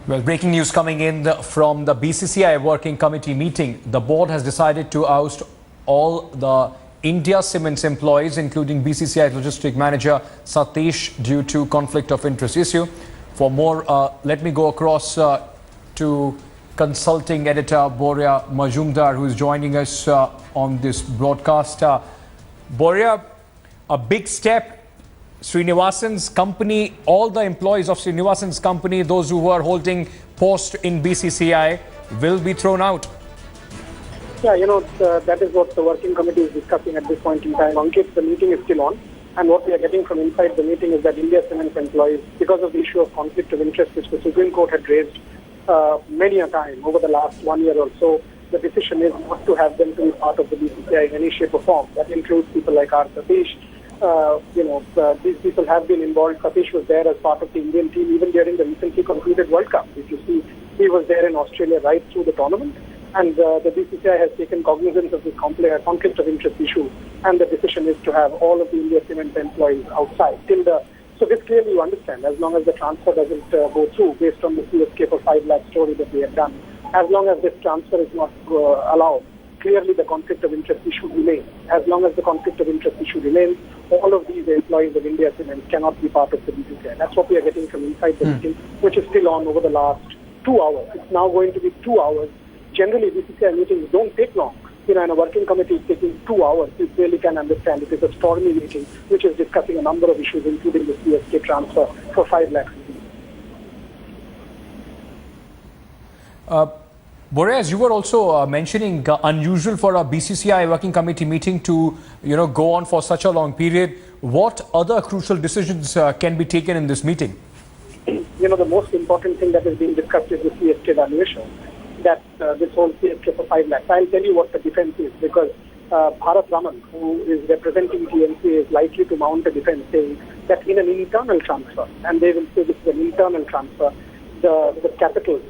Well, breaking news coming in from the BCCI working committee meeting. The board has decided to oust all the India Cements employees, including BCCI logistic manager Satish, due to conflict of interest issue. For more, let me go across to consulting editor Boria Majumdar, who is joining us on this broadcast. Boria, a big step. Srinivasan's company, all the employees of Srinivasan's company, those who were holding post in BCCI, will be thrown out. Yeah, that is what the working committee is discussing at this point in time. Ankit, the meeting is still on. And what we are getting from inside the meeting is that India Cements employees, because of the issue of conflict of interest, which the Supreme Court had raised many a time over the last 1 year or so, the decision is not to have them to be part of the BCCI in any shape or form. That includes people like R. Satish. These people have been involved. Satish was there as part of the Indian team even during the recently concluded World Cup. If you see, he was there in Australia right through the tournament. And the BCCI has taken cognizance of this conflict of interest issue, and the decision is to have all of the India Cement employees outside. So this clearly you understand, as long as the transfer doesn't go through based on the CSK for 5 lakh story that we have done, as long as this transfer is not allowed, clearly the conflict of interest issue remains. As long as the conflict of interest issue remains, all of these employees of India Cement cannot be part of the BCCI. That's what we are getting from inside the meeting, which is still on over the last 2 hours. It's now going to be 2 hours. Generally, BCCI meetings don't take long. And a working committee is taking 2 hours. You clearly can understand it is a stormy meeting, which is discussing a number of issues, including the CSK transfer for 5 lakhs. Boria, as you were also mentioning, unusual for a BCCI working committee meeting to, go on for such a long period. What other crucial decisions can be taken in this meeting? The most important thing that is being discussed is the CSK valuation. That this whole CSK for 5 lakhs. I'll tell you what the defense is, because Bharat Raman, who is representing TMC, is likely to mount a defense saying that in an internal transfer, and they will say this is an internal transfer, the capital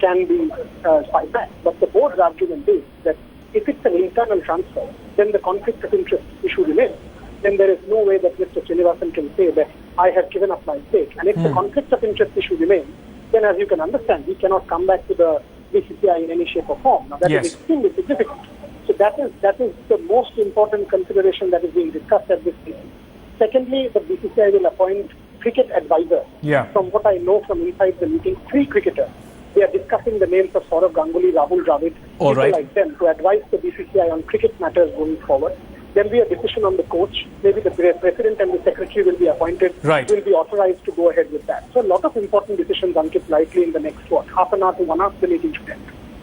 can be 5 lakhs. But the board's argument is that if it's an internal transfer, then the conflict of interest issue remains. Then there is no way that Mr. Srinivasan can say that I have given up my stake. And if the conflict of interest issue remains, then as you can understand, we cannot come back to the BCCI in any shape or form. Now that is extremely significant. So that is the most important consideration that is being discussed at this meeting. Secondly, the BCCI will appoint cricket advisors. From what I know from inside the meeting, 3 cricketers. They are discussing the names of Saurav Ganguly, Rahul Dravid, people like them, to advise the BCCI on cricket matters going forward. There will be a decision on the coach. Maybe the president and the secretary will be appointed, will be authorized to go ahead with that. So a lot of important decisions, Ankit, likely in the next, half an hour to 1 hour, the meeting should end.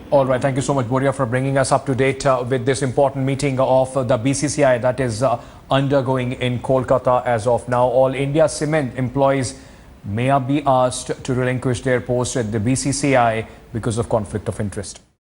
All right. Thank you so much, Boria, for bringing us up to date with this important meeting of the BCCI that is undergoing in Kolkata as of now. All India Cement employees may be asked to relinquish their posts at the BCCI because of conflict of interest.